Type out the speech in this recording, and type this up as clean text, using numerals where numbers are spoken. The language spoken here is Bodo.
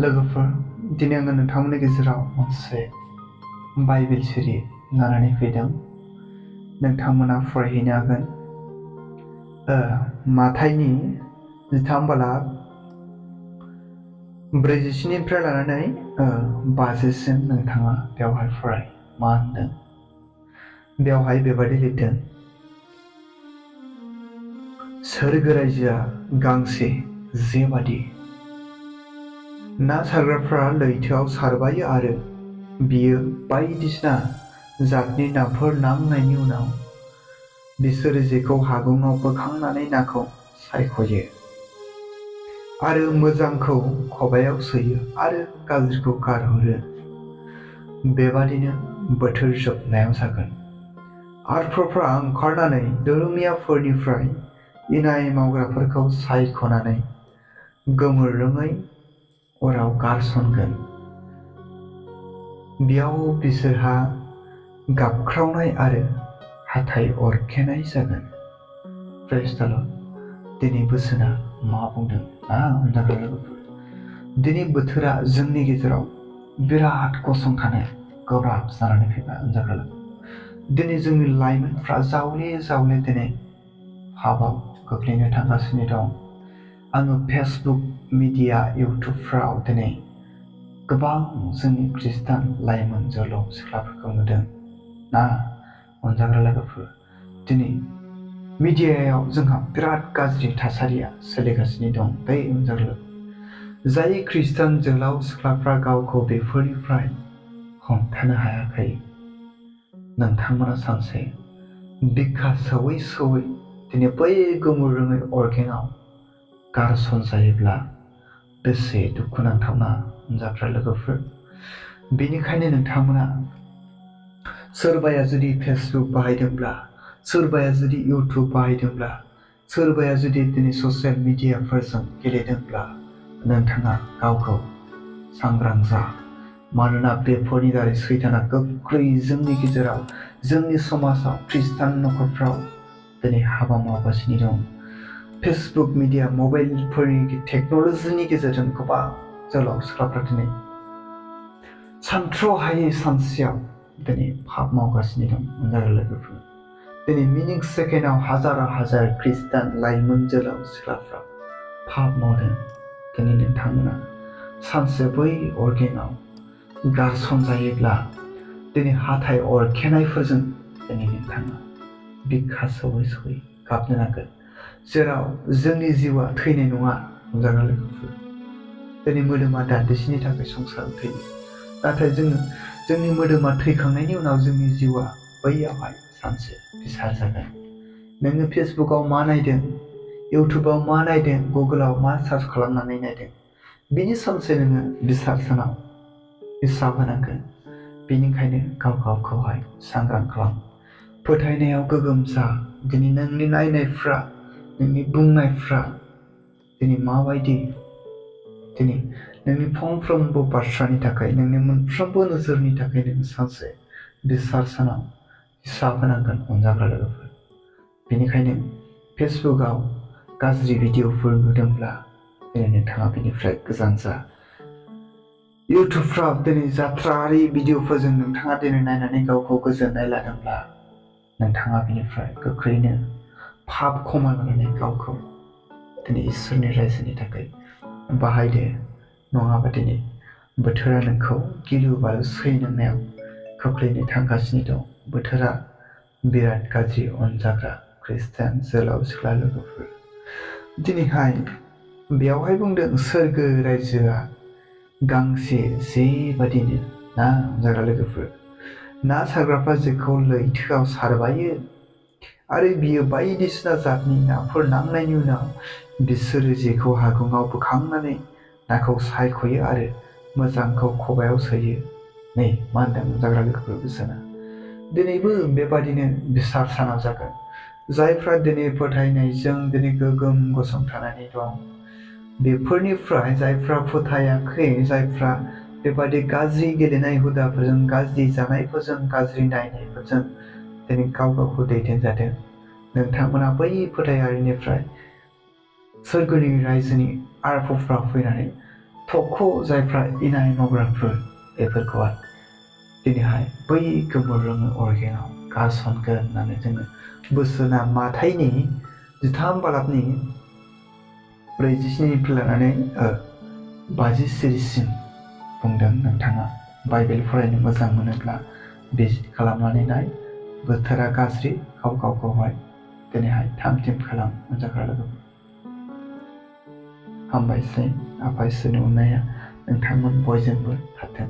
लोगोफोर दिनै आङो नोंथांमोननि गेजेराव मोनसे बाइबेल सिरि लानानै फैदों। नोंथांमोना फरायहैनो हागोन। माथाइनि 13 बालाब 47निफ्राय लानानै 50सिम नोंथाङा बेवहाय फराय। मा होनदों बेवहाय बेबादि लिरदों। सोरगो रायजोआ गांसे जे बादि ना सारग्राफ्रा लैथोआव सारबायो आरो बियो बायदिसिना जातनि नाफोर नांनायनि उनाव बिसोरो जेखौ हागुङाव बोखांनानै नाखौ सायख'यो आरो मोजांखौ खबायाव सोयो आरो गाज्रिखौ गारहरो। बेबादिनो बोथोर जोबनायाव जागोन। आरफोरफ्रा ओंखारनानै धोरोमियाफोरनिफ्राय इनाय मावग्राफोरखौ सायख'नानै गोमोरोङै अराव गारसनगोन। बेयाव बिसोरहा गाबख्रावनाय आरो हाथाइ अरखेनाय जागोन। प्रेज द लर्ड। दिनै बोसोना मा बुंदों दिनै बोथोरा जोंनि गेजेराव बिराद गसंथानो गोब्राब जानानै फैबाय। दिनै जोंनि लाइमोनफ्रा जावले दिनै हाबाव गोग्लैनो थांगासिनो दं। आङो फेसबुक मिडिया इउटुबफ्राव दिनै गोबां जोंनि खृष्टान लाइमोन जोहोलाव सिख्लाफोरखौ नुदों ना अनजाग्रा लोगोफोर। दिनै मिडियायाव जोंहा बिराद गाज्रि थासारिया सोलिगासिनो दं। बै अनजाग्रा जाय खृष्टान जोहोलाव सिख्लाफ्रा गावखौ बेफोरनिफ्राय हमथानो हायाखै, नोंथांमोना सानसे बिखा सौयै दिनै बै गोमोरोङै अरगेंआव गारसन जायोब्ला बेसे दुखुनांथावना अनजाग्रा लोगोफोर। बेनिखायनो नोंथांमोना सोरबाया जुदि फेसबुक बाहायदोंब्ला, सोरबाया जुदि इउटुब बाहायदोंब्ला, सोरबाया जुदि दिनै ससियेल मिडियाफोरजों गेलेदोंब्ला नोंथाङा गावखौ सांग्रां जा। मानोना बेफोरनि दारै सैताना गोख्रै जोंनि गेजेराव, जोंनि समाजाव, खृष्टान नखरफ्राव दिनै हाबा मावगासिनो दं। फेसबुक मिडिया मबाइलफोरनि टेक्न'लजिनि गेजेरजों गोबां जोहोलाव सिख्लाफ्रा दिनै सानथ्र'हायै सानसेयाव दिनै पाप मावगासिनो दं अनजाग्रा लोगोफोर। दिनै मिनिट सेकेन्डआव हाजार खृष्टान लाइमोन जोहोलाव सिख्लाफ्रा पाप मावदों। दिनै नोंथांमोना सानसे बै अरगेंआव गारसन जायोब्ला दिनै हाथाइ अरखेनायफोरजों दिनै नोंथाङा बिखा सौयै गाबनो नांगोन। जेराव जोंनि जिउआ थैनाय नङा अनजाग्रा लोगोफोर। दिनै मोदोमा दान्दिसेनि थाखाय संसाराव थैयो, नाथाय जोंनि मोदोमा थैखांनायनि उनाव जोंनि जिउआ बैयावहाय सानसे बिसार जागोन। नोङो फेसबुकाव मा नायदों, इउटुबाव मा नायदों, गुगोलाव मा सार्च खालामनानै नायदों, बिनि सानसे नोङो बिसार सानाव हिसाब होनांगोन। बेनिखायनो गावखौहाय सांग्रां खालाम। फोथायनायाव गोगोम जा। दिनै नोंनि नायनायफ्रा, नोंनि बुंनायफ्रा दिनै माबायदि, दिनै नोंनि फंफ्रोमबो बाथ्रानि थाखाय, नोंनि मोनफ्रोमबो नोजोरनि थाखाय नों सानसे बिसार सानाव हिसाब होनांगोन अनजाग्रा लोगोफोर। बेनिखायनो फेसबुकाव गाज्रि भिडिअफोर नुदोंब्ला दिनै नोंथाङा बेनिफ्राय गोजान जा। इउटुबफ्राव दिनै जाथ्रायारि भिडिअफोरजों नोंथाङा दिनै नायनानै गावखौ गोजोननाय लादोंब्ला नोंथाङा बेनिफ्राय गोख्रैनो पाप क्षमा लानानै गावखौ दिनै इसोरनि रायजोनि थाखाय बाहायदो। नङाबा दिनै बोथोरा नोंखौ गिलु बालु सैनांनायाव खोख्लैनो थांगासिनो दं। बोथोरा बिराद गाज्रि अनजाग्रा खृष्टान जोहोलाव सिख्ला लोगोफोर। दिनैहाय बेयावहाय बुंदों सोरगो रायजोआ गांसे जे बादिनो ना अनजाग्रा लोगोफोर। ना सारग्राफ्रा जेखौ लैथोआव सारबायो आरो बियो बायदिसिना जातनि नाफोर नांनायनि उनाव बिसोरो जेखौ हागुङाव बोखांनानै नाखौ सायख'यो आरो मोजांखौ खबायाव सोयो। नै मा होनदों अनजाग्रा लोगोफोर बोसोना। दिनैबो बेबादिनो बिसार सानाव जागोन। जायफ्रा दिनै फोथायनायजों दिनै गोगोम गसंथानानै दं, बेफोरनिफ्राय जायफ्रा फोथायाखै, जायफ्रा बेबादि गाज्रि गेलेनाय हुदाफोरजों, गाज्रि जानायफोरजों, गाज्रि नायनायफोरजों दिनै गावखौ दैदेनजादों, नोंथांमोना बै फोथायारिनिफ्राय सोरगोनि रायजोनि आरफोरा फैनानै थख' जायफ्रा इनाय मावग्राफोर बेफोरखौहाय दिनैहाय बै गोमोरोङै अरगेंआव गारसनगोन होननानै जोङो बोसोना माथाइनि 13 बालाबनि 47निफ्राय लानानै 50 सिरिसिम बुंदों। नोंथाङा बाइबेल फरायनो मोजां मोनोब्ला भिजिट खालामनानै नाय। बोथोरा गाज्रि गाव गावखौहाय दिनैहाय थाम-थिम खालाम मोनजाग्रा लोगोफोर। हामबायसै। आफा इसोरनि अननाया नोंथांमोन बयजोंबो थाथों।